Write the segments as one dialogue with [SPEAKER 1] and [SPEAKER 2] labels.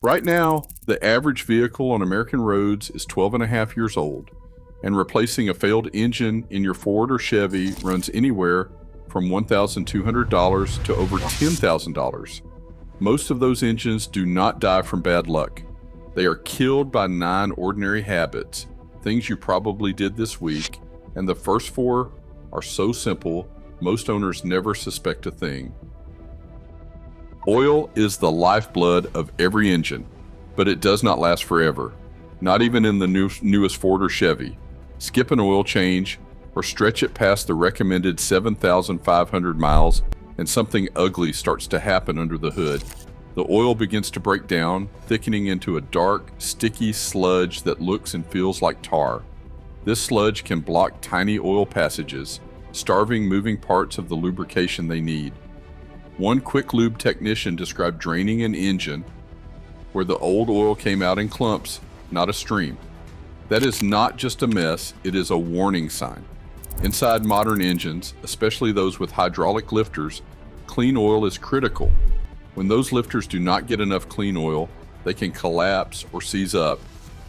[SPEAKER 1] Right now, the average vehicle on American roads is 12 and a half years old, and replacing a failed engine in your Ford or Chevy runs anywhere from $1,200 to over $10,000. Most of those engines do not die from bad luck. They are killed by 9 ordinary habits, things you probably did this week, and the first 4 are so simple, most owners never suspect a thing. Oil is the lifeblood of every engine, but it does not last forever, not even in the newest Ford or Chevy. Skip an oil change or stretch it past the recommended 7,500 miles and something ugly starts to happen under the hood. The oil begins to break down, thickening into a dark, sticky sludge that looks and feels like tar. This sludge can block tiny oil passages, starving moving parts of the lubrication they need. One quick lube technician described draining an engine where the old oil came out in clumps, not a stream. That is not just a mess, it is a warning sign. Inside modern engines, especially those with hydraulic lifters, clean oil is critical. When those lifters do not get enough clean oil, they can collapse or seize up,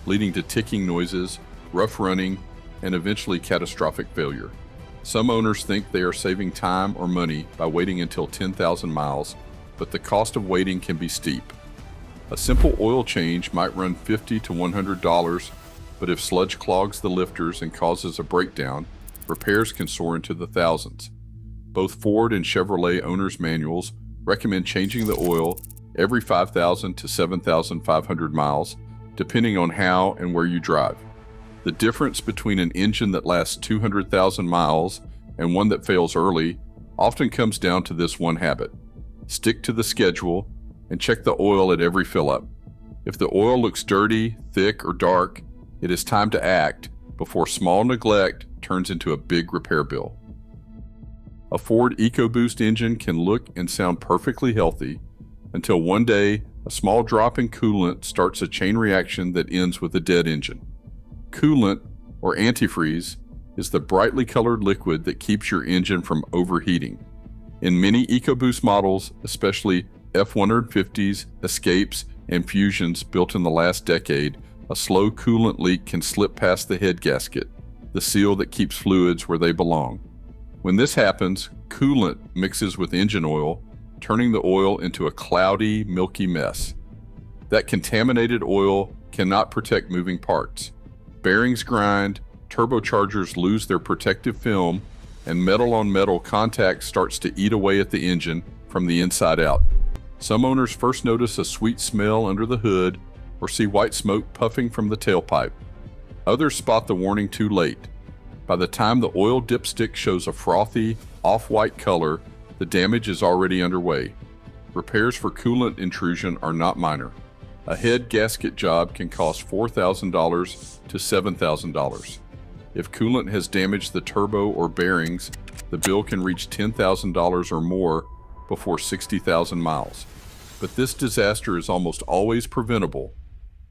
[SPEAKER 1] leading to ticking noises, rough running, and eventually catastrophic failure. Some owners think they are saving time or money by waiting until 10,000 miles, but the cost of waiting can be steep. A simple oil change might run $50 to $100, but if sludge clogs the lifters and causes a breakdown, repairs can soar into the thousands. Both Ford and Chevrolet owners' manuals recommend changing the oil every 5,000 to 7,500 miles, depending on how and where you drive. The difference between an engine that lasts 200,000 miles and one that fails early often comes down to this one habit. Stick to the schedule and check the oil at every fill-up. If the oil looks dirty, thick, or dark, it is time to act before small neglect turns into a big repair bill. A Ford EcoBoost engine can look and sound perfectly healthy until one day a small drop in coolant starts a chain reaction that ends with a dead engine. Coolant, or antifreeze, is the brightly colored liquid that keeps your engine from overheating. In many EcoBoost models, especially F-150s, Escapes, and Fusions built in the last decade, a slow coolant leak can slip past the head gasket, the seal that keeps fluids where they belong. When this happens, coolant mixes with engine oil, turning the oil into a cloudy, milky mess. That contaminated oil cannot protect moving parts. Bearings grind, turbochargers lose their protective film, and metal-on-metal contact starts to eat away at the engine from the inside out. Some owners first notice a sweet smell under the hood or see white smoke puffing from the tailpipe. Others spot the warning too late. By the time the oil dipstick shows a frothy, off-white color, the damage is already underway. Repairs for coolant intrusion are not minor. A head gasket job can cost $4,000 to $7,000. If coolant has damaged the turbo or bearings, the bill can reach $10,000 or more before 60,000 miles. But this disaster is almost always preventable.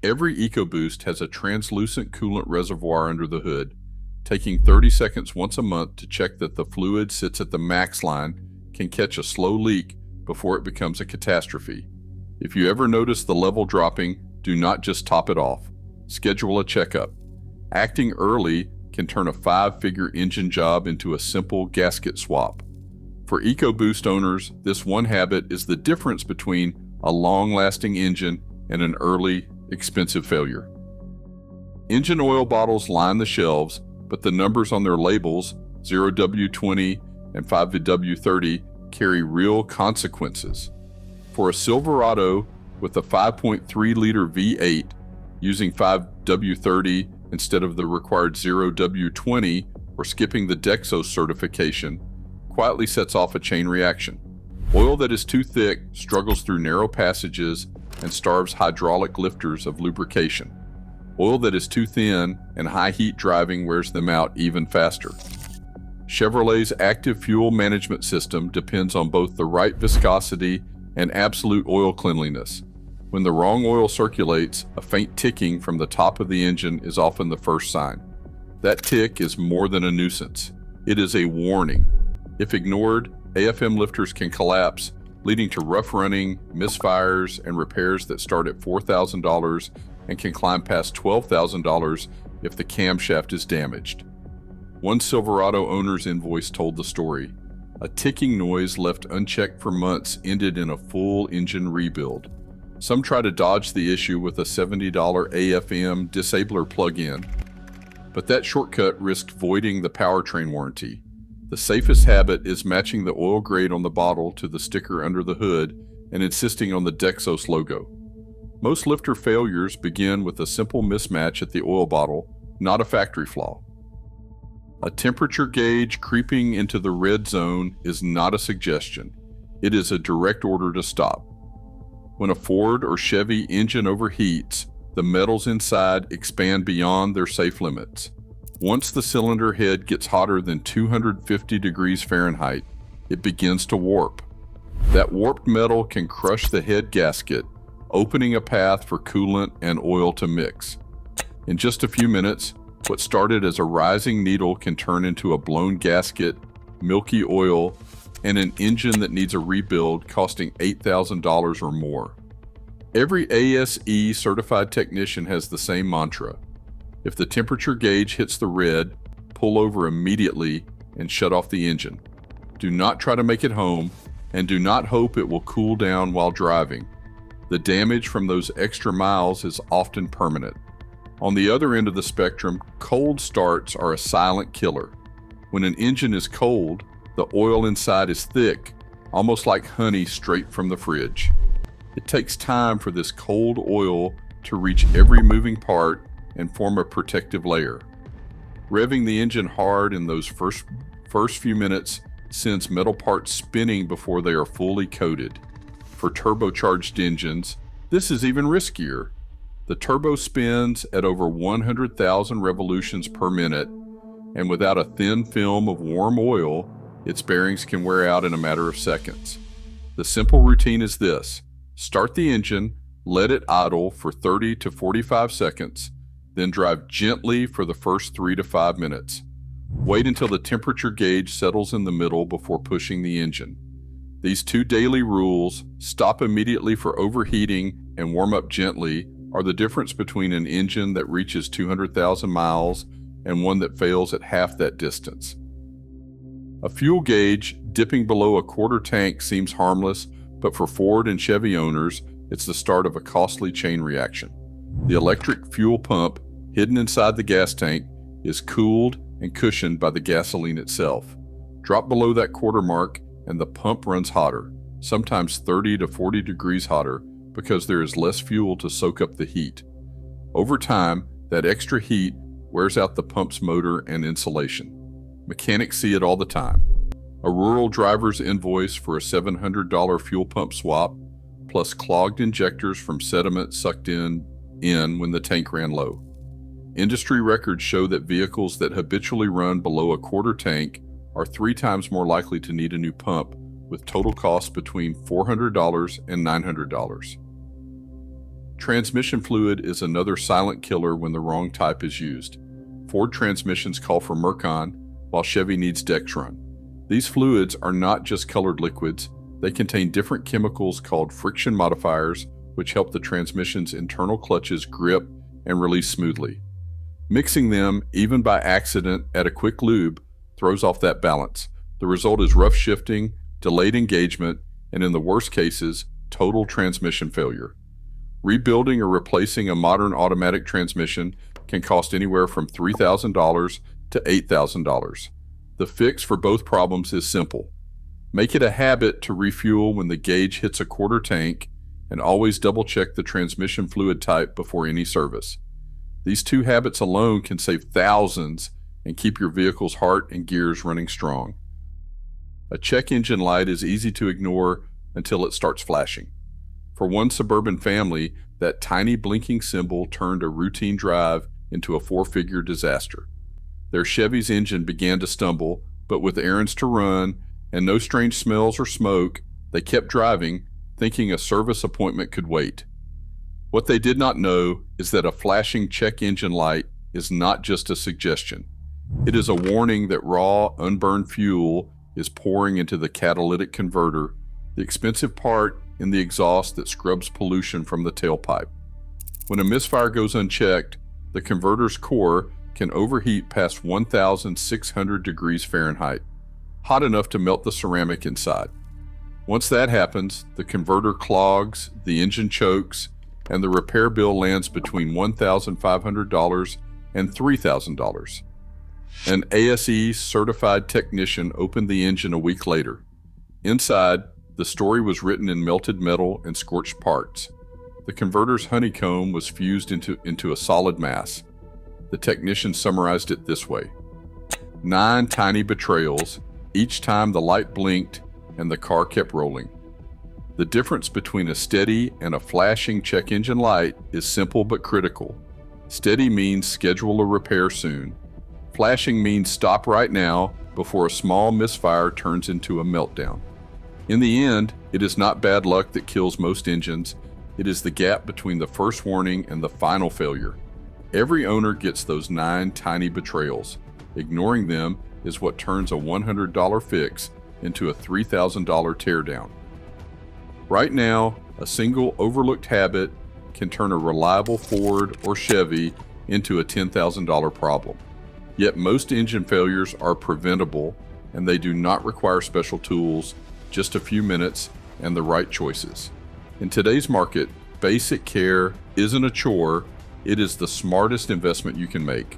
[SPEAKER 1] Every EcoBoost has a translucent coolant reservoir under the hood. Taking 30 seconds once a month to check that the fluid sits at the max line can catch a slow leak before it becomes a catastrophe. If you ever notice the level dropping, do not just top it off. Schedule a checkup. Acting early can turn a 5-figure engine job into a simple gasket swap. For EcoBoost owners, this one habit is the difference between a long-lasting engine and an early, expensive failure. Engine oil bottles line the shelves, but the numbers on their labels, 0W20 and 5W30, carry real consequences. For a Silverado with a 5.3-liter V8 using 5W30 instead of the required 0W20 or skipping the Dexos certification quietly sets off a chain reaction. Oil that is too thick struggles through narrow passages and starves hydraulic lifters of lubrication. Oil that is too thin and high heat driving wears them out even faster. Chevrolet's active fuel management system depends on both the right viscosity and absolute oil cleanliness. When the wrong oil circulates, a faint ticking from the top of the engine is often the first sign. That tick is more than a nuisance. It is a warning. If ignored, AFM lifters can collapse, leading to rough running, misfires, and repairs that start at $4,000 and can climb past $12,000 if the camshaft is damaged. One Silverado owner's invoice told the story. A ticking noise left unchecked for months ended in a full engine rebuild. Some try to dodge the issue with a $70 AFM disabler plug-in, but that shortcut risked voiding the powertrain warranty. The safest habit is matching the oil grade on the bottle to the sticker under the hood and insisting on the Dexos logo. Most lifter failures begin with a simple mismatch at the oil bottle, not a factory flaw. A temperature gauge creeping into the red zone is not a suggestion. It is a direct order to stop. When a Ford or Chevy engine overheats, the metals inside expand beyond their safe limits. Once the cylinder head gets hotter than 250 degrees Fahrenheit, it begins to warp. That warped metal can crush the head gasket, opening a path for coolant and oil to mix. In just a few minutes, what started as a rising needle can turn into a blown gasket, milky oil, and an engine that needs a rebuild costing $8,000 or more. Every ASE certified technician has the same mantra. If the temperature gauge hits the red, pull over immediately and shut off the engine. Do not try to make it home, and do not hope it will cool down while driving. The damage from those extra miles is often permanent. On the other end of the spectrum, cold starts are a silent killer. When an engine is cold, the oil inside is thick, almost like honey straight from the fridge. It takes time for this cold oil to reach every moving part and form a protective layer. Revving the engine hard in those first few minutes sends metal parts spinning before they are fully coated. For turbocharged engines, this is even riskier. The turbo spins at over 100,000 revolutions per minute, and without a thin film of warm oil, its bearings can wear out in a matter of seconds. The simple routine is this: start the engine, let it idle for 30 to 45 seconds, then drive gently for the first 3 to 5 minutes. Wait until the temperature gauge settles in the middle before pushing the engine. These two daily rules, stop immediately for overheating and warm up gently, are the difference between an engine that reaches 200,000 miles and one that fails at half that distance. A fuel gauge dipping below a quarter tank seems harmless, but for Ford and Chevy owners, it's the start of a costly chain reaction. The electric fuel pump, hidden inside the gas tank, is cooled and cushioned by the gasoline itself. Drop below that quarter mark and the pump runs hotter, sometimes 30 to 40 degrees hotter, because there is less fuel to soak up the heat. Over time, that extra heat wears out the pump's motor and insulation. Mechanics see it all the time. A rural driver's invoice for a $700 fuel pump swap, plus clogged injectors from sediment sucked in when the tank ran low. Industry records show that vehicles that habitually run below a quarter tank are 3 times more likely to need a new pump, with total costs between $400 and $900. Transmission fluid is another silent killer when the wrong type is used. Ford transmissions call for Mercon, while Chevy needs Dexron. These fluids are not just colored liquids, they contain different chemicals called friction modifiers, which help the transmission's internal clutches grip and release smoothly. Mixing them, even by accident at a quick lube, throws off that balance. The result is rough shifting, delayed engagement, and in the worst cases, total transmission failure. Rebuilding or replacing a modern automatic transmission can cost anywhere from $3,000 to $8,000. The fix for both problems is simple. Make it a habit to refuel when the gauge hits a quarter tank, and always double check the transmission fluid type before any service. These 2 habits alone can save thousands and keep your vehicle's heart and gears running strong. A check engine light is easy to ignore until it starts flashing. For one suburban family, that tiny blinking symbol turned a routine drive into a 4-figure disaster. Their Chevy's engine began to stumble, but with errands to run and no strange smells or smoke, they kept driving, thinking a service appointment could wait. What they did not know is that a flashing check engine light is not just a suggestion. It is a warning that raw, unburned fuel is pouring into the catalytic converter, the expensive part in the exhaust that scrubs pollution from the tailpipe. When a misfire goes unchecked, the converter's core can overheat past 1,600 degrees Fahrenheit, hot enough to melt the ceramic inside. Once that happens, the converter clogs, the engine chokes, and the repair bill lands between $1,500 and $3,000. An ASE certified technician opened the engine a week later. Inside, the story was written in melted metal and scorched parts. The converter's honeycomb was fused into a solid mass. The technician summarized it this way: 9 tiny betrayals, each time the light blinked and the car kept rolling. The difference between a steady and a flashing check engine light is simple but critical. Steady means schedule a repair soon. Flashing means stop right now before a small misfire turns into a meltdown. In the end, it is not bad luck that kills most engines. It is the gap between the first warning and the final failure. Every owner gets those 9 tiny betrayals. Ignoring them is what turns a $100 fix into a $3,000 teardown. Right now, a single overlooked habit can turn a reliable Ford or Chevy into a $10,000 problem. Yet most engine failures are preventable, and they do not require special tools, just a few minutes and the right choices. In today's market, basic care isn't a chore, it is the smartest investment you can make.